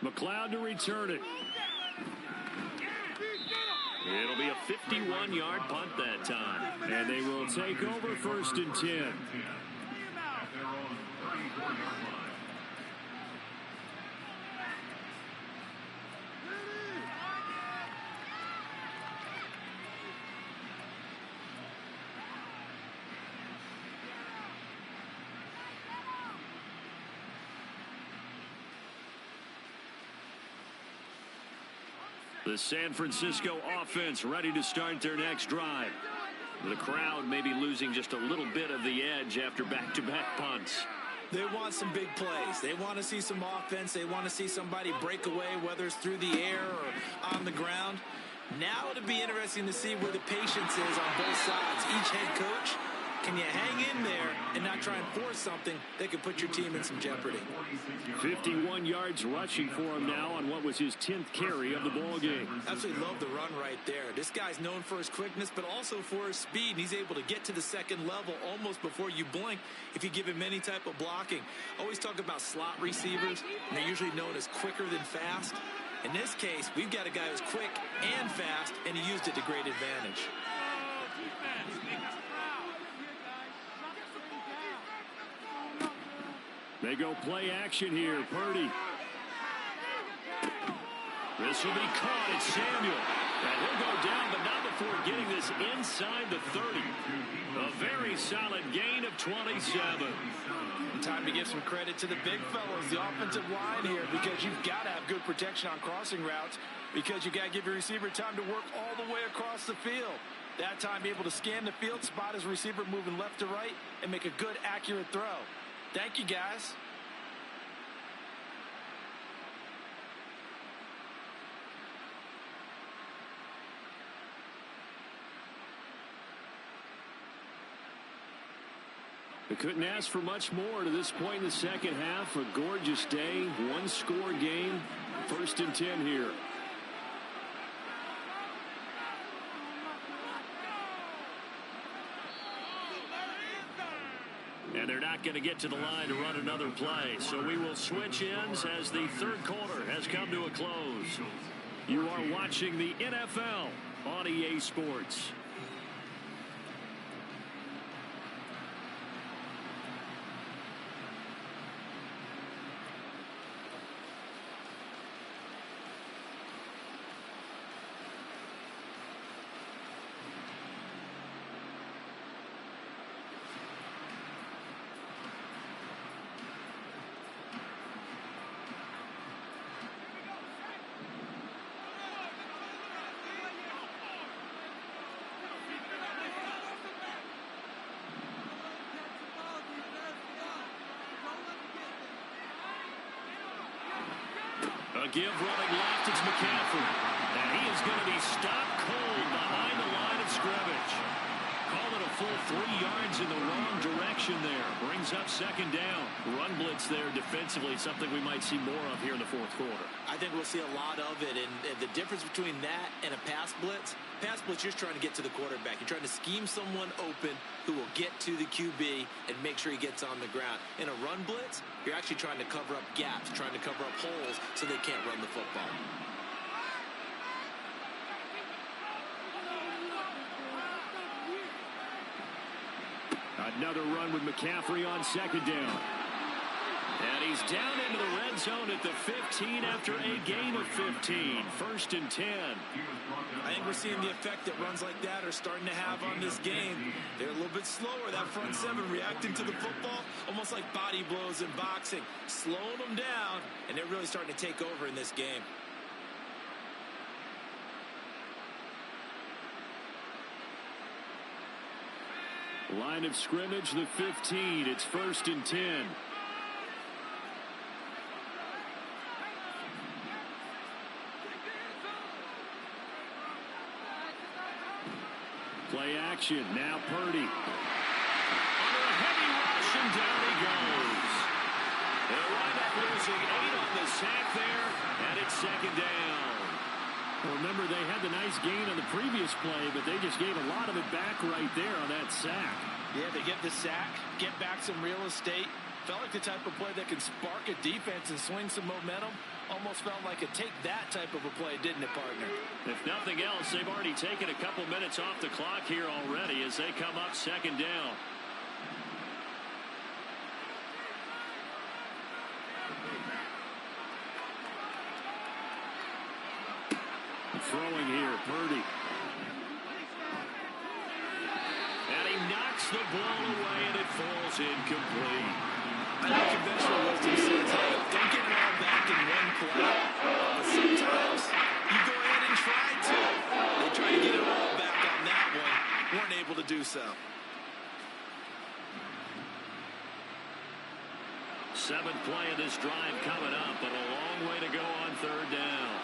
McLeod to return it. It'll be a 51-yard punt that time. And they will take over 1st and 10. The San Francisco offense ready to start their next drive. The crowd may be losing just a little bit of the edge after back-to-back punts. They want some big plays. They want to see some offense. They want to see somebody break away, whether it's through the air or on the ground. Now it'll be interesting to see where the patience is on both sides. Each head coach, can you hang in there and not try and force something that could put your team in some jeopardy? 51 yards rushing for him now on what was his 10th carry of the ball game. Absolutely love the run right there. This guy's known for his quickness, but also for his speed. He's able to get to the second level almost before you blink if you give him any type of blocking. Always talk about slot receivers, and they're usually known as quicker than fast. In this case, we've got a guy who's quick and fast, and he used it to great advantage. They go play action here. Purdy. This will be caught. It's Samuel. And he'll go down, but not before getting this inside the 30. A very solid gain of 27. Time to give some credit to the big fellows, the offensive line here, because you've got to have good protection on crossing routes, because you got to give your receiver time to work all the way across the field. That time, be able to scan the field, spot his receiver moving left to right, and make a good, accurate throw. Thank you, guys. They couldn't ask for much more to this point in the second half. A gorgeous day, one-score game, 1st and 10 here. And they're not going to get to the line to run another play. So we will switch ends as the 3rd quarter has come to a close. You are watching the NFL on EA Sports. give running left. It's McCaffrey. And he is going to be stopped cold behind the line of scrimmage. Call it a full 3 yards in the wrong direction there. Brings up second down. Run blitz there defensively, something we might see more of here in the fourth quarter. I think we'll see a lot of it. And the difference between that and a pass blitz, you're just trying to get to the quarterback. You're trying to scheme someone open who will get to the QB and make sure he gets on the ground. In a run blitz, you're actually trying to cover up gaps, trying to cover up holes so they can't run the football. Another run with McCaffrey on second down. And he's down into the red zone at the 15 after a gain of 15. 1st and 10. I think we're seeing the effect that runs like that are starting to have on this game. They're a little bit slower, that front seven reacting to the football, almost like body blows in boxing, slowing them down, and they're really starting to take over in this game. Line of scrimmage, the 15. It's 1st and 10. Play action. Now Purdy. Under a heavy rush, and down he goes. They'll wind up losing 8 on the sack there, and it's second down. Well, remember, they had the nice gain on the previous play, but they just gave a lot of it back right there on that sack. Yeah, they get the sack, get back some real estate. Felt like the type of play that can spark a defense and swing some momentum. Almost felt like a take-that type of a play, didn't it, partner? If nothing else, they've already taken a couple minutes off the clock here already as they come up second down. Throwing here, Purdy. And he knocks the ball away, and it falls incomplete. I know conventional wisdom says, hey, don't get it all back in one play. But sometimes you go ahead and try to. They try to get it all back on that one. Weren't able to do so. 7th play of this drive coming up, but a long way to go on 3rd down.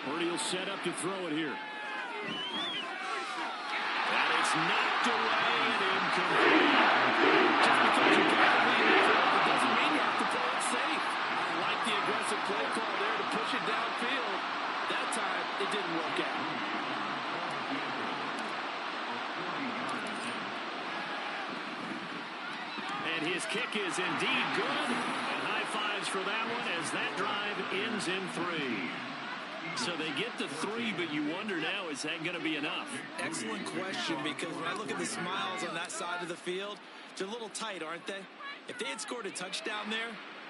Purdy will set up to throw it here. And it's knocked away and incomplete. Just because you got to lead the field, it doesn't mean you have to play it safe. I like the aggressive play call there to push it downfield. That time, it didn't work out. And his kick is indeed good. And high fives for that one as that drive ends in 3. So they get the 3, but you wonder now, is that going to be enough? Excellent question, because when I look at the smiles on that side of the field, they're a little tight, aren't they? If they had scored a touchdown there,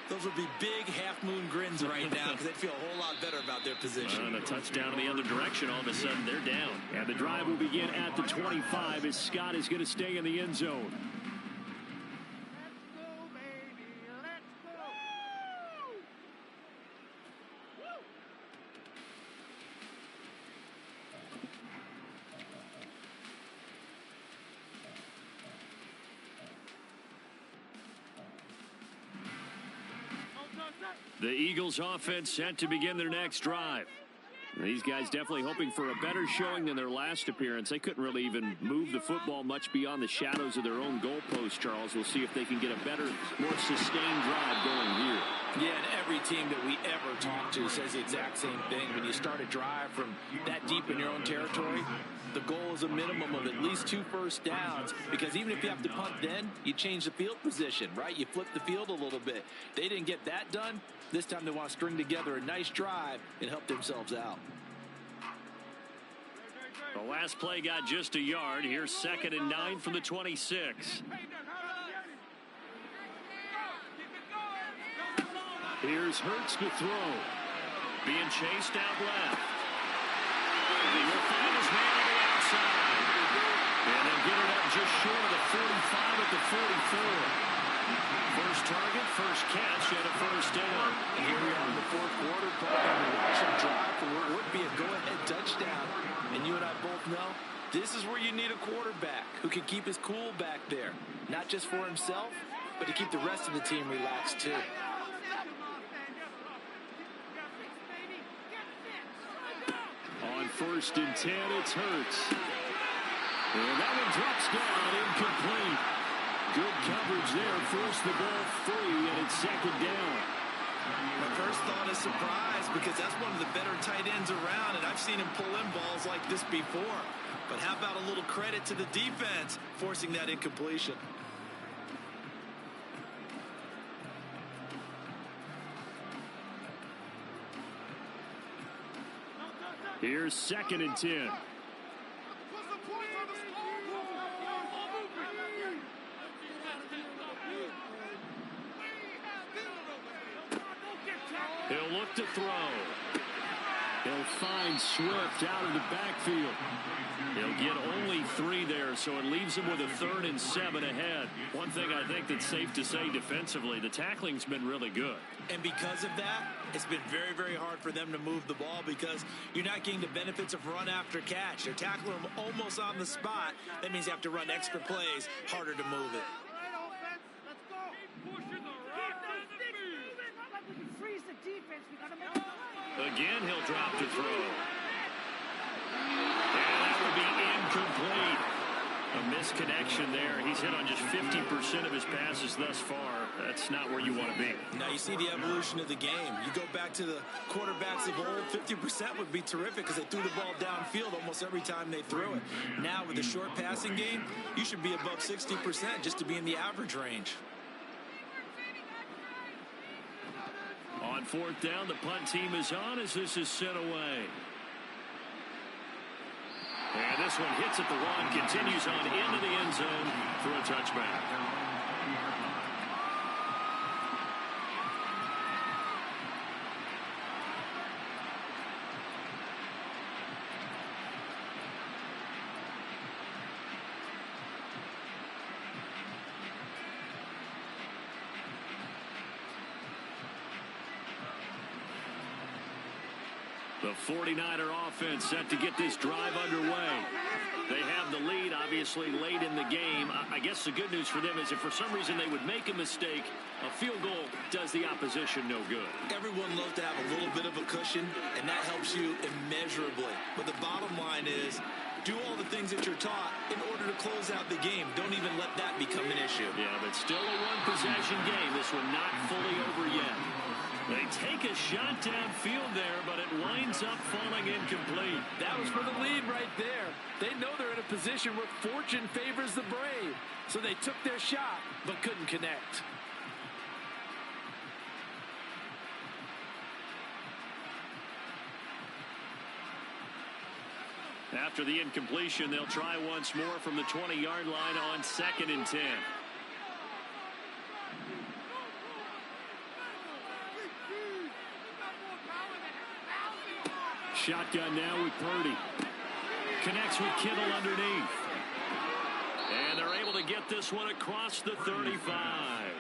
those would be big half-moon grins right now because they'd feel a whole lot better about their position. And a touchdown in the other direction, all of a sudden they're down. And the drive will begin at the 25 as Scott is going to stay in the end zone. The Eagles offense set to begin their next drive. These guys definitely hoping for a better showing than their last appearance. They couldn't really even move the football much beyond the shadows of their own goalpost, Charles. We'll see if they can get a better, more sustained drive going here. Yeah, and every team that we ever talk to says the exact same thing. When you start a drive from that deep in your own territory, the goal is a minimum of at least 2 first downs, because even if you have to punt then, you change the field position, right? You flip the field a little bit. They didn't get that done. This time they want to string together a nice drive and help themselves out. The last play got just a yard. Here's 2nd and 9 from the 26. Here's Hurts to throw. Being chased out left. He'll find his man on the outside. And they'll get it up just short of the 45 at the 44. First target, first catch, and a first down. Here we are in the fourth quarter, partner. We watch them drive for what would be a go-ahead touchdown. And you and I both know this is where you need a quarterback who can keep his cool back there. Not just for himself, but to keep the rest of the team relaxed too. On 1st and 10, it's Hurts. And that one drops down, incomplete. Good coverage there. Forced the ball free, and it's 2nd down. My first thought is surprise, because that's one of the better tight ends around, and I've seen him pull in balls like this before. But how about a little credit to the defense forcing that incompletion? Here's 2nd and 10. He'll look to throw. He'll find Swift out of the backfield. He'll get only 3 there, so it leaves him with a 3rd and 7 ahead. One thing I think that's safe to say defensively, the tackling's been really good. And because of that, it's been very, very hard for them to move the ball because you're not getting the benefits of run after catch. They're tackling them almost on the spot. That means you have to run extra plays, harder to move it. Again, he'll drop to throw. And that would be incomplete. A misconnection there. He's hit on just 50% of his passes thus far. That's not where you want to be. Now you see the evolution of the game. You go back to the quarterbacks of old, 50% would be terrific because they threw the ball downfield almost every time they threw it. Now with the short passing game, you should be above 60% just to be in the average range. On 4th down, the punt team is on as this is sent away. And this one hits at the 1, continues on into the end zone for a touchback. The 49er offense set to get this drive underway. They have the lead, obviously, late in the game. I guess the good news for them is if for some reason they would make a mistake, a field goal does the opposition no good. Everyone loves to have a little bit of a cushion, and that helps you immeasurably. But the bottom line is, do all the things that you're taught in order to close out the game. Don't even let that become an issue. Yeah, but still a one-possession game. This one not fully over yet. They take a shot downfield there, but it winds up falling incomplete. That was for the lead right there. They know they're in a position where fortune favors the brave. So they took their shot, but couldn't connect. After the incompletion, they'll try once more from the 20-yard line on 2nd and 10. Shotgun now with Purdy. Connects with Kittle underneath. And they're able to get this one across the 35.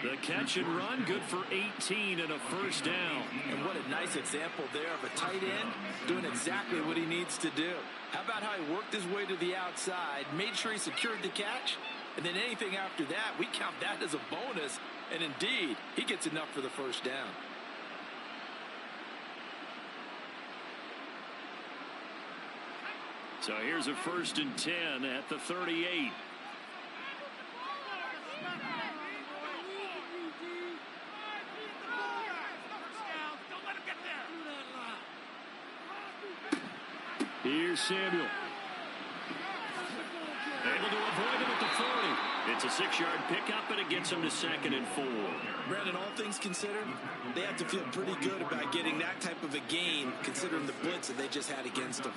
The catch and run, good for 18 and a 1st down. And what a nice example there of a tight end doing exactly what he needs to do. How about how he worked his way to the outside, made sure he secured the catch, and then anything after that, we count that as a bonus. And indeed, he gets enough for the 1st down. So here's a 1st and 10 at the 38. Here's Samuel. Able to avoid him at the 40. It's a 6-yard pickup, and it gets him to 2nd and 4. Brandon, all things considered, they have to feel pretty good about getting that type of a gain, considering the blitz that they just had against them.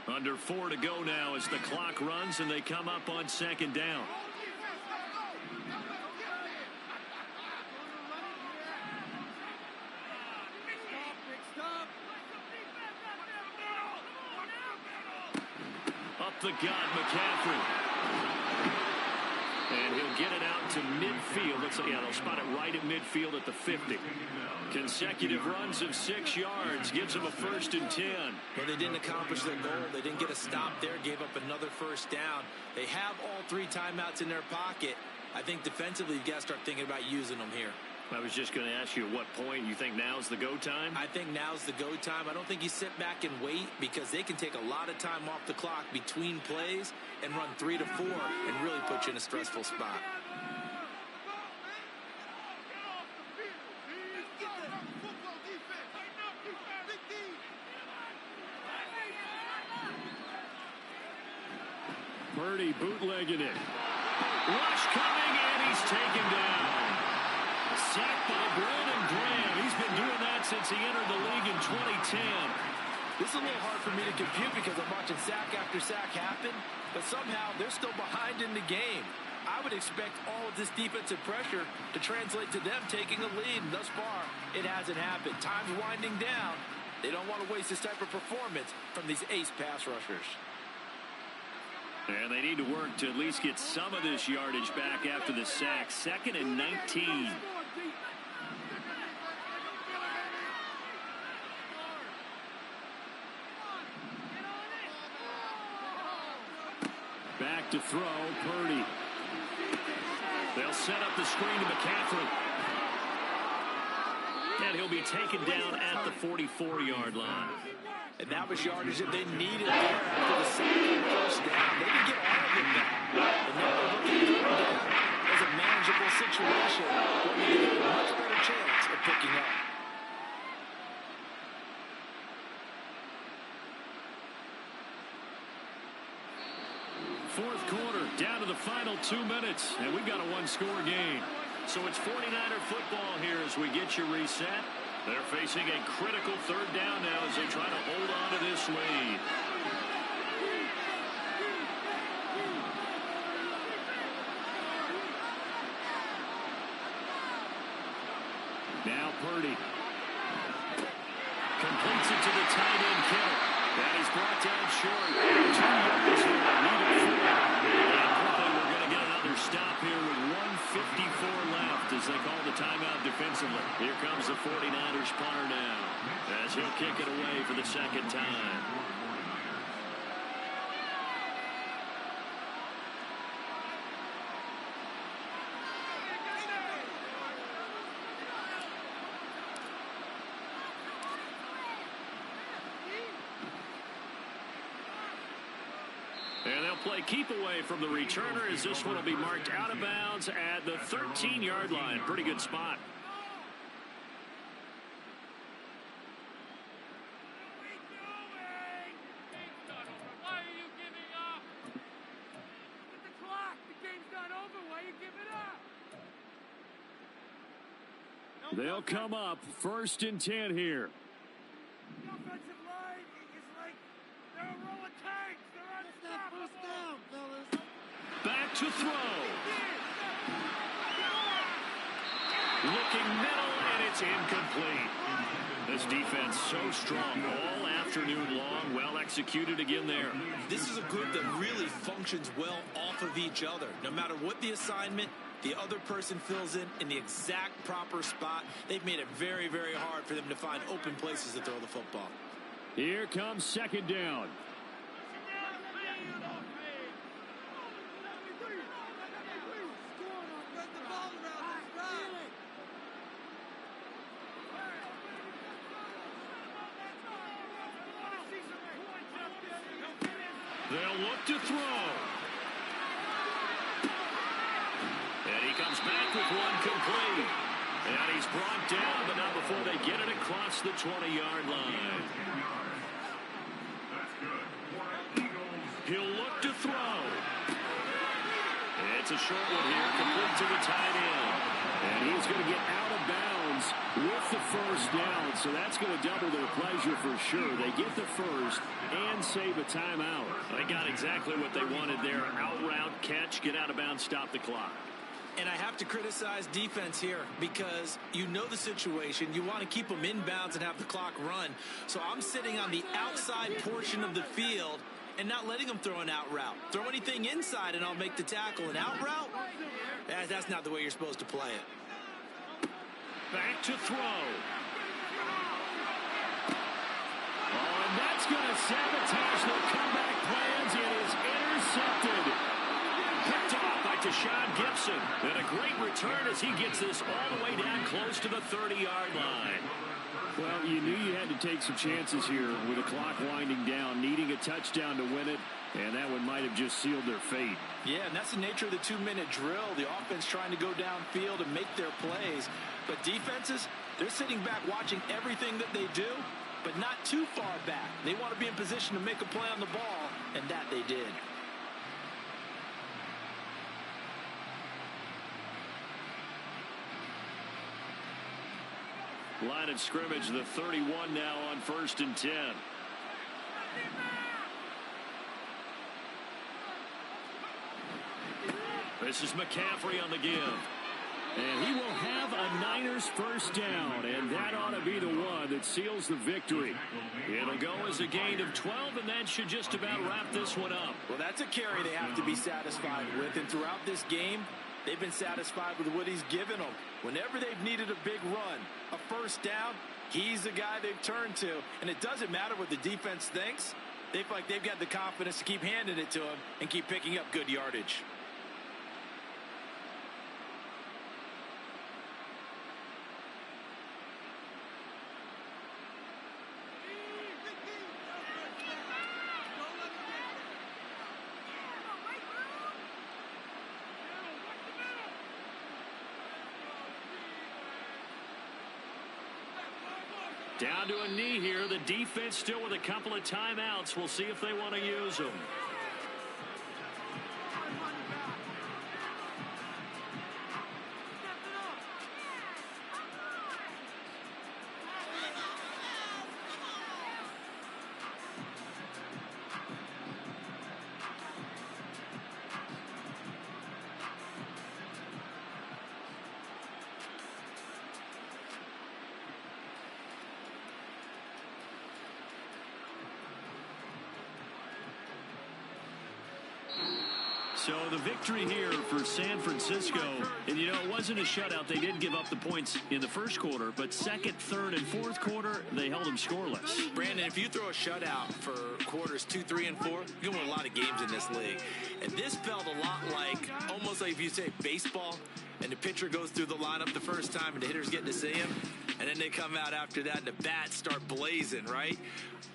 Under 4 to go now as the clock runs and they come up on 2nd down. Up the gut, McCaffrey. And he'll get it out to midfield. Yeah, they'll spot it right at midfield at the 50. Consecutive runs of 6 yards gives them a 1st and 10. Well, they didn't accomplish their goal. They didn't get a stop there, gave up another 1st down. They have all 3 timeouts in their pocket. I think defensively, you've got to start thinking about using them here. I was just going to ask you at what point you think now's the go time? I think now's the go time. I don't think you sit back and wait because they can take a lot of time off the clock between plays and run 3 to 4 and really put you in a stressful spot. Purdy bootlegging it. Rush coming, and he's taken down. Sacked by Brandon Graham. He's been doing that since he entered the league in 2010. This is a little hard for me to compute because I'm watching sack after sack happen, but somehow they're still behind in the game. I would expect all of this defensive pressure to translate to them taking a lead, and thus far, it hasn't happened. Time's winding down. They don't want to waste this type of performance from these ace pass rushers. And they need to work to at least get some of this yardage back after the sack. 2nd and 19. Back to throw, Purdy. They'll set up the screen to McCaffrey. And he'll be taken down at the 44-yard line. And that was yardage that they needed there after the second 1st down. They didn't get all of it back. And now they're looking to third down as a manageable situation where they have a much better chance of picking up. Fourth quarter, down to the final 2 minutes, and we've got a 1-score game. So it's 49er football here as we get you reset. They're facing a critical 3rd down now as they try to hold on to this lead. Now Purdy completes it to the tight end Kittle. That is brought down short. 2 yards here, needed 4. And quickly we're going to get another stop here with 1:54 left as they call the timeout defensively. Here comes the 49ers punter now as he'll kick it away for the 2nd time. And they'll play keep away from the returner as this one will be marked out of bounds at the 13-yard line. Pretty good spot. Why are you giving up? Get the clock. The game's not over. Why are you giving up? They'll come up 1st and 10 here. The offensive line is like they're a roll of tanks. They're unstoppable. First down, fellas. Back to throw. Looking middle, and it's incomplete. This defense so strong all afternoon long. Well executed again there. This is a group that really functions well off of each other. No matter what the assignment, the other person fills in the exact proper spot. They've made it very, very hard for them to find open places to throw the football. Here comes 2nd down. They'll look to throw. And he comes back with one complete. And he's brought down, but not before they get it across the 20-yard line. He'll look to throw. It's a short one here, complete to the tight end. And he's going to get out of bounds with the 1st down, so that's going to double their pleasure for sure. They get the 1st and save a timeout. They got exactly what they wanted there. Out route, catch, get out of bounds, stop the clock. And I have to criticize defense here because you know the situation. You want to keep them in bounds and have the clock run. So I'm sitting on the outside portion of the field, and not letting them throw an out route. Throw anything inside, and I'll make the tackle. An out route? That's not the way you're supposed to play it. Back to throw. Oh, and that's going to sabotage their comeback plans. It is intercepted. Picked off by Deshaun Gibson. And a great return as he gets this all the way down close to the 30-yard line. Well, you knew you had to take some chances here with the clock winding down, needing a touchdown to win it, and that one might have just sealed their fate. Yeah, and that's the nature of the 2-minute drill. The offense trying to go downfield and make their plays. But defenses, they're sitting back watching everything that they do, but not too far back. They want to be in position to make a play on the ball, and that they did. Line of scrimmage, the 31 now on 1st and 10. This is McCaffrey on the give. And he will have a Niners first down, and that ought to be the one that seals the victory. It'll go as a gain of 12, and that should just about wrap this one up. Well, that's a carry they have to be satisfied with, and throughout this game, they've been satisfied with what he's given them. Whenever they've needed a big run, a first down, he's the guy they've turned to. And it doesn't matter what the defense thinks. They feel like they've got the confidence to keep handing it to him and keep picking up good yardage. Down to a knee here. The defense still with a couple of timeouts. We'll see if they want to use them. So the victory here for San Francisco, and you know, it wasn't a shutout. They did give up the points in the first quarter, but second, third, and fourth quarter, they held them scoreless. Brandon, if you throw a shutout for quarters 2, 3, and 4, you're going to win a lot of games in this league. And this felt a lot like, almost like if you say baseball, and the pitcher goes through the lineup the first time, and the hitter's getting to see him, and then they come out after that, and the bats start blazing, right?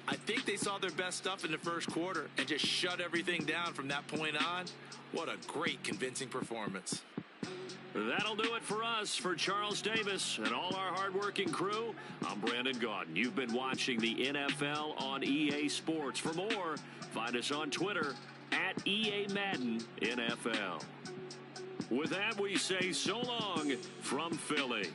I think they saw their best stuff in the first quarter and just shut everything down from that point on. What a great, convincing performance. That'll do it for us. For Charles Davis and all our hardworking crew, I'm Brandon Gaudin. You've been watching the NFL on EA Sports. For more, find us on Twitter at EA Madden NFL. With that, we say so long from Philly.